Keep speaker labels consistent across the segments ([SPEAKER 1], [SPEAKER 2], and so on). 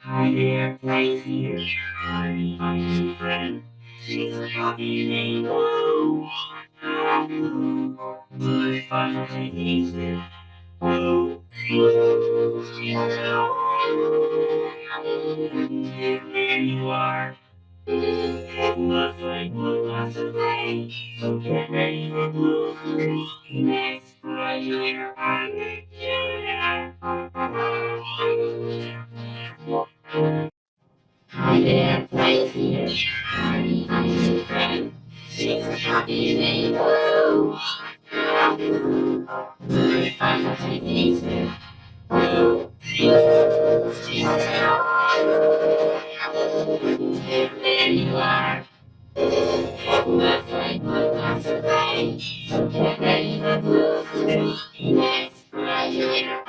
[SPEAKER 1] Hi there, right here. My new friend. She's a happy rainbow. Good fun things with blue. There you are. Looks like blue wants to play. So get ready for blue. Next, right here. Hi there, right here. My new friend. She's a happy rainbow. Good fun things with blue. There you are. Looks like blue wants to play. So get ready for blue. Next, right here.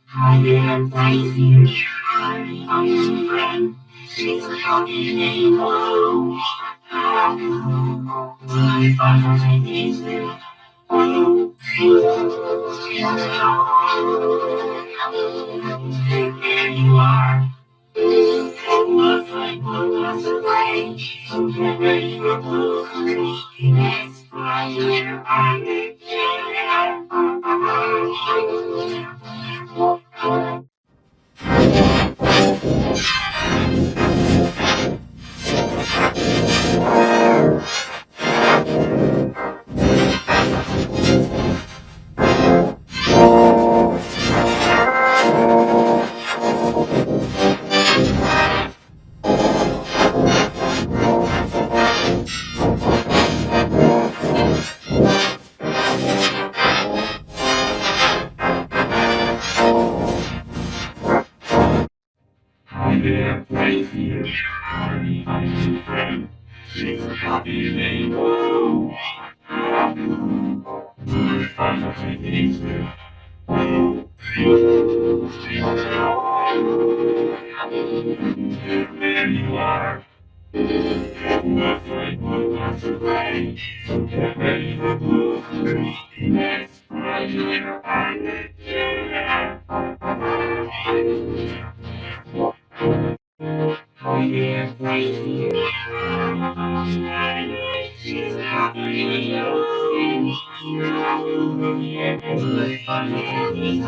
[SPEAKER 1] Hi there, right here. My new friend. She's a happy rainbow. Good fun things with blue. There you are. Looks like blue wants to play. So get ready for blue. Next, right here. Hi there, right here. My new friend. She's a happy rainbow. Good fun things with blue. There you are. Looks like blue wants to play. So get ready for blue. Next, right here. Hi there, right here. She's a happy rainbow. Good fun things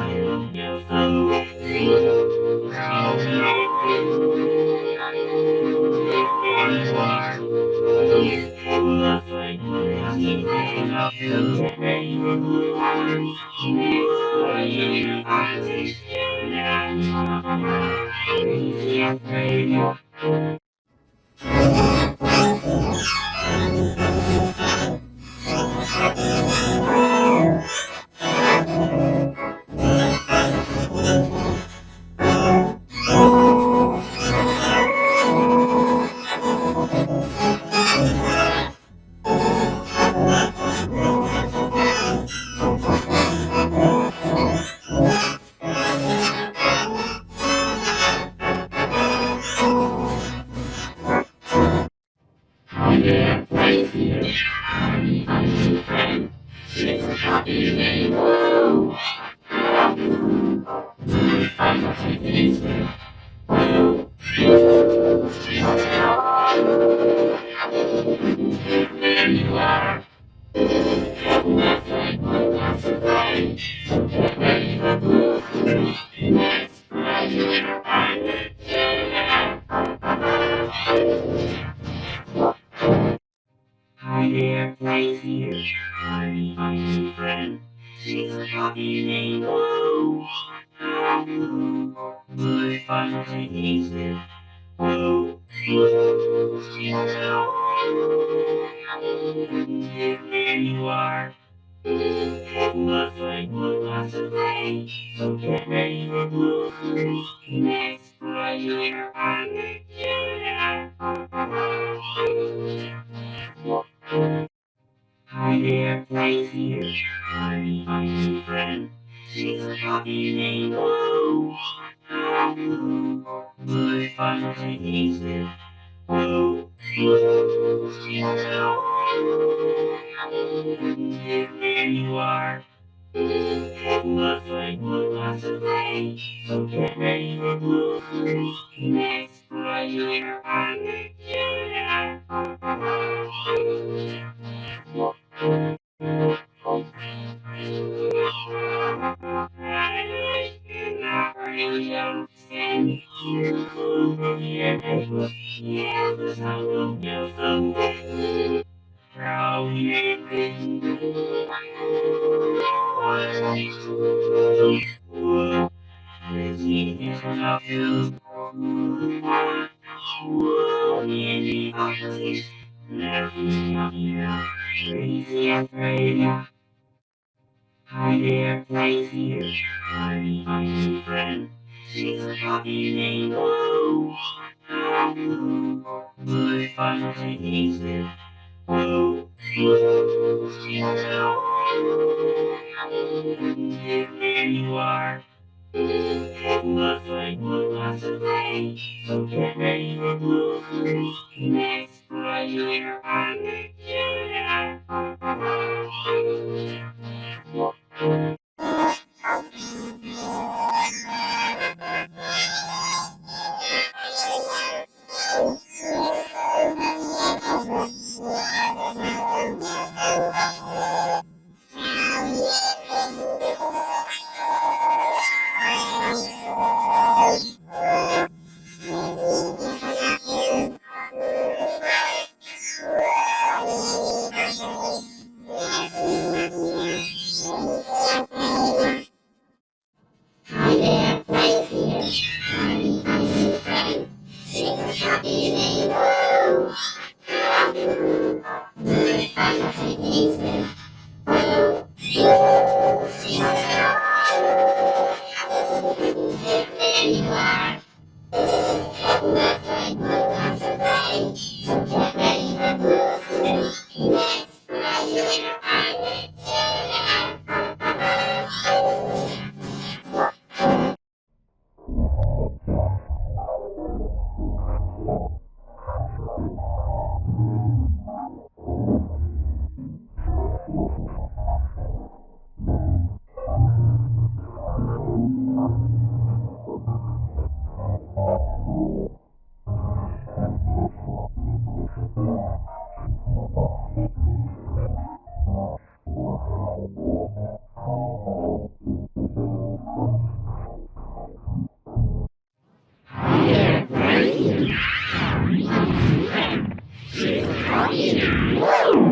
[SPEAKER 1] there, right here. I'm your friend. It's a happy rainbow. I'm a friend. There you are. Nothing but lots of rain. So get ready for blue. Next, I will find it. Hi there, right here. I'm your friend. She's a happy rainbow. Good fun, I hate it. Oh, there you are. Nothing but lots of rain. So get ready for blue. Next, I will find it. Hi there, right here. I'm your friend. She's a happy rainbow. Good fun, I hate it. Oh, there you are. Nothing but lots of rain. So get ready for blue. Next, I will find it. Hi there, right here. I'm your friend. She's a happy rainbow. Good fun, I hate it. Oh, there you are. Nothing but lots of rain. So get ready for blue. Next, I will find it. Hi there, right here. I'm your friend. She's a happy rainbow. Good fun, I hate it. There you are. Nothing but lots of rain. So get ready for blue. Next, I will find it. Hi there, right here. I'm your friend. She's a happy rainbow.